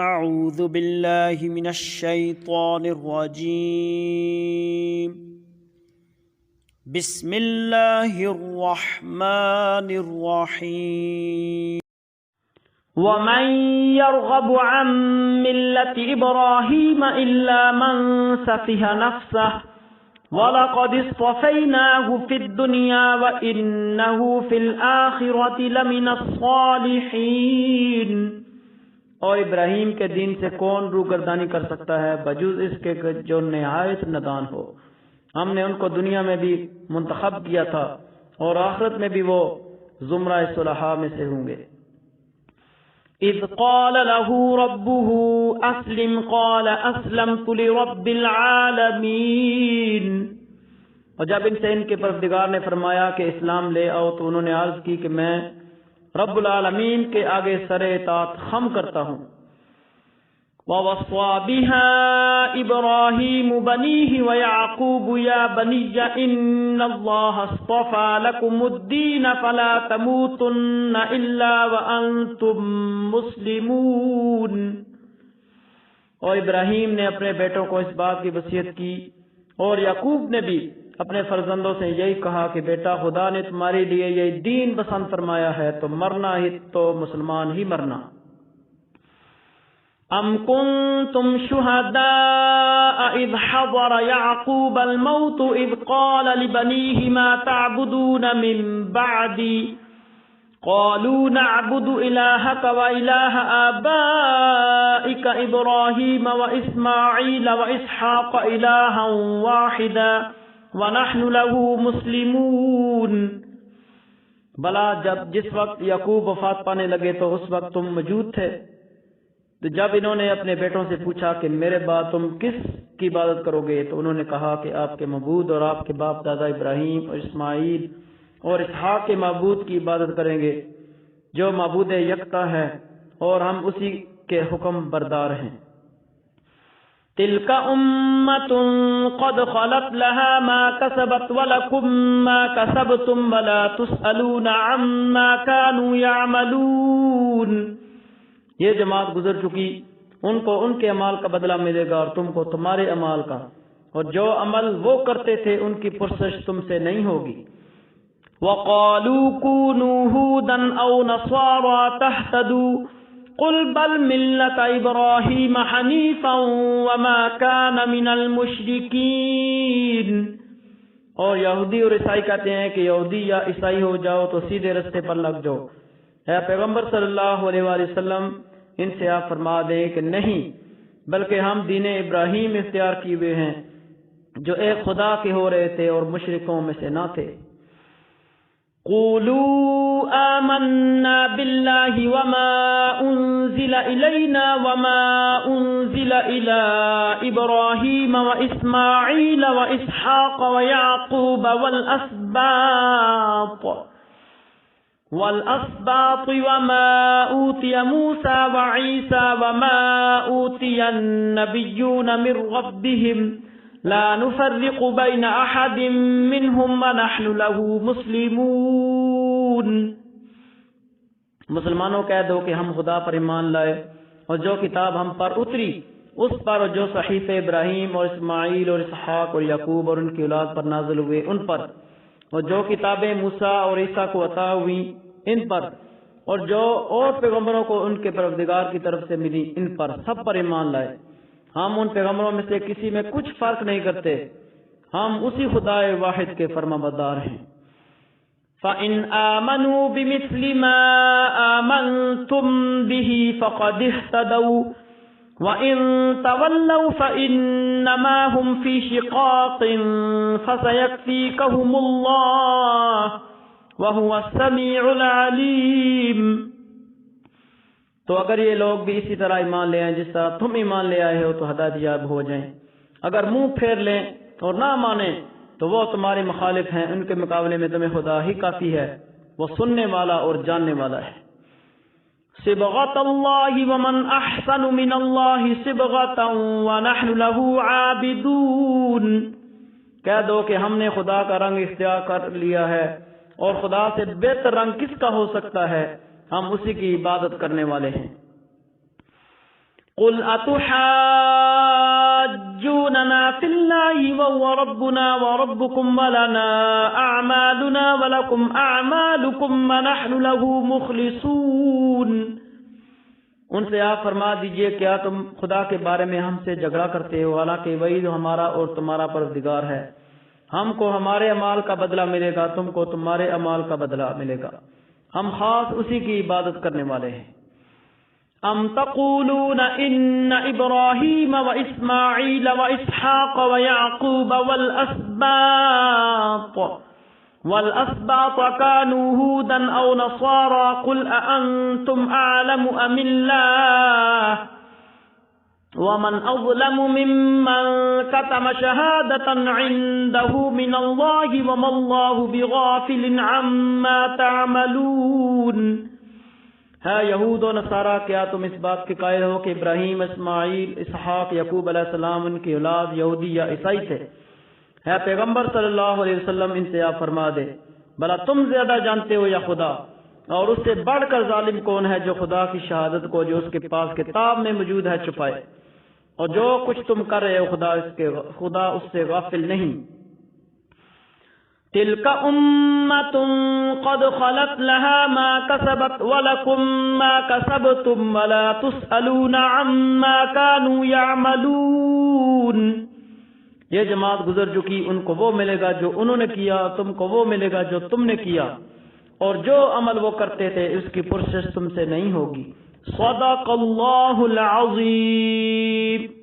اعوذ باللہ من الشیطان الرجیم بسم اللہ الرحمن الرحیم وَمَن يَرْغَبُ عَن مِّلَّةِ إِبْرَاهِيمَ إِلَّا مَن سَفِهَ نَفْسَهُ وَلَقَدِ اصْطَفَيْنَاهُ فِي الدُّنْيَا وَإِنَّهُ فِي الْآخِرَةِ لَمِنَ الصَّالِحِينَ۔ اور ابراہیم کے دین سے کون روگردانی کر سکتا ہے بجز اس کے جو نہایت نادان ہو۔ ہم نے ان کو دنیا میں بھی منتخب کیا تھا اور آخرت میں بھی وہ زمرہ صلحاء میں سے ہوں گے۔ اذ قال له ربه اسلم قال اسلمت لرب العالمین۔ اور جب ان سے ان کے پروردگار نے فرمایا کہ اسلام لے آؤ تو انہوں نے عرض کی کہ میں رب العالمین کے آگے سر اطاعت خم کرتا ہوں۔ وَوَصَّى بِهَا إِبْرَاهِيمُ بَنِيهِ وَيَعْقُوبُ يَا بَنِيَّ إِنَّ اللَّهَ اصْطَفَى لَكُمُ الدِّينَ فَلَا تَمُوتُنَّ إِلَّا وَأَنْتُمْ مُسْلِمُونَ۔ اور ابراہیم نے اپنے بیٹوں کو اس بات کی وصیت کی اور یعقوب نے بھی اپنے فرزندوں سے یہی کہا کہ بیٹا خدا نے تمہارے لیے یہ دین پسند فرمایا ہے تو مرنا ہی تو مسلمان ہی مرنا۔ ام کنتم شہداء اذ حضر یعقوب الموت اذ قال لبنیہ ما تعبدون من بعدی قالوا نعبد الہک والہ آبائک ابراہیم واسماعیل واسحاق الہا واحدا وَنَحْنُ لَهُ مُسْلِمُونَ۔ بلا جس وقت یعقوب وفات پانے لگے تو اس وقت تم موجود تھے۔ تو جب انہوں نے اپنے بیٹوں سے پوچھا کہ میرے بعد تم کس کی عبادت کرو گے تو انہوں نے کہا کہ آپ کے معبود اور آپ کے باپ دادا ابراہیم اور اسماعیل اور اسحاق کے معبود کی عبادت کریں گے جو معبود یکتا ہے اور ہم اسی کے حکم بردار ہیں۔ تلك أمة قد خلت لها ما كسبت ولكم ما كسبتم ولا تسألون عما كانوا يعملون۔ یہ جماعت گزر چکی، ان کو ان کے اعمال کا بدلہ ملے گا اور تم کو تمہارے اعمال کا، اور جو عمل وہ کرتے تھے ان کی پرسش تم سے نہیں ہوگی۔ وقالوا كونوا هودا أو نصارى تهتدوا قل بل ملت ابراہیم حنیفا وما کان من المشرکین۔ اور یہودی اور عیسائی کہتے ہیں کہ یہودی یا عیسائی ہو جاؤ تو سیدھے رستے پر لگ جاؤ۔ اے پیغمبر صلی اللہ علیہ وآلہ وسلم ان سے آپ فرما دیں کہ نہیں، بلکہ ہم دین ابراہیم اختیار کیے ہوئے ہیں جو ایک خدا کے ہو رہے تھے اور مشرکوں میں سے نہ تھے۔ قولوا آمنا باللہ وما انزل الینا وما انزل الى ابراہیم واسماعیل واسحاق ویعقوب والاسباط وما اوتی موسیٰ وعیسیٰ وما اوتی النبیون من ربهم لا نفرق بین احد منهم ونحن له مسلمون۔ مسلمانوں کہہ دو کہ ہم خدا پر ایمان لائے اور جو کتاب ہم پر اتری اس پر، اور جو صحیفے ابراہیم اور اسماعیل اور اسحاق اور یعقوب اور ان کی اولاد پر نازل ہوئے ان پر، اور جو کتابیں موسیٰ اور عیسیٰ کو عطا ہوئی ان پر، اور جو اور پیغمبروں کو ان کے پروردگار کی طرف سے ملی ان پر، سب پر ایمان لائے۔ ہم ان پیغمبروں میں سے کسی میں کچھ فرق نہیں کرتے، ہم اسی خدا واحد کے فرما بردار ہیں۔ فَإِنْ آمَنُوا بِمِثْلِ مَا آمَنْتُمْ بِهِ فَقَدِ اهْتَدَوْا وَإِنْ تَوَلَّوْا فَإِنَّمَا هُمْ فِي شِقَاقٍ فَسَيَكْفِيكَهُمُ اللَّهُ وَهُوَ السَّمِيعُ الْعَلِيمُ۔ تو اگر یہ لوگ بھی اسی طرح ایمان لے آئیں جس طرح تم ایمان لے آئے ہو تو ہدایت یاب ہو جائیں، اگر منہ پھیر لیں اور نہ مانیں تو وہ تمہارے مخالف ہیں، ان کے مقابلے میں تمہیں خدا ہی کافی ہے، وہ سننے والا اور جاننے والا ہے۔ صبغۃ اللہ ومن احسن من اللہ صبغۃ ونحن له عابدون۔ کہہ دو کہ ہم نے خدا کا رنگ اختیار کر لیا ہے، اور خدا سے بہتر رنگ کس کا ہو سکتا ہے، ہم اسی کی عبادت کرنے والے ہیں۔ قل اتحاجوننا فی اللہ وهو ربنا وربکم ولنا اعمالنا ولکم اعمالکم ونحن له مخلصون۔ ان سے آپ فرما دیجئے کیا تم خدا کے بارے میں ہم سے جھگڑا کرتے ہو، حالانکہ وہی ہمارا اور تمہارا پروردگار ہے، ہم کو ہمارے اعمال کا بدلہ ملے گا، تم کو تمہارے اعمال کا بدلہ ملے گا، ہم خاص اسی کی عبادت کرنے والے ہیں۔ ام تقولون ان ابراہیم و اسماعیل و اسحاق و یعقوب والاسباط كانوا هودا او نصارى قل اانتم اعلم ام الله ومن اظلم ممن كتم شهادة عنده من الله وما الله بغافل عما تعملون۔ ہے یہود و نصارہ، کیا تم اس بات کے قائل ہو کہ ابراہیم، اسماعیل، اسحاق، یعقوب علیہ السلام ان کی اولاد یہودی یا عیسائی تھے؟ ہے پیغمبر صلی اللہ علیہ وسلم ان سے آپ فرما دے بھلا تم زیادہ جانتے ہو یا خدا؟ اور اس سے بڑھ کر ظالم کون ہے جو خدا کی شہادت کو جو اس کے پاس کتاب میں موجود ہے چھپائے؟ اور جو کچھ تم کر رہے ہو خدا اس سے غافل نہیں۔ تلك أمة قد خلت لها ما كسبت ولكم ما كسبتم ولا تسألون عما كانوا يعملون۔ یہ جماعت گزر چکی، ان کو وہ ملے گا جو انہوں نے کیا، تم کو وہ ملے گا جو تم نے کیا، اور جو عمل وہ کرتے تھے اس کی پرسش تم سے نہیں ہوگی۔ صدق اللہ العظیم۔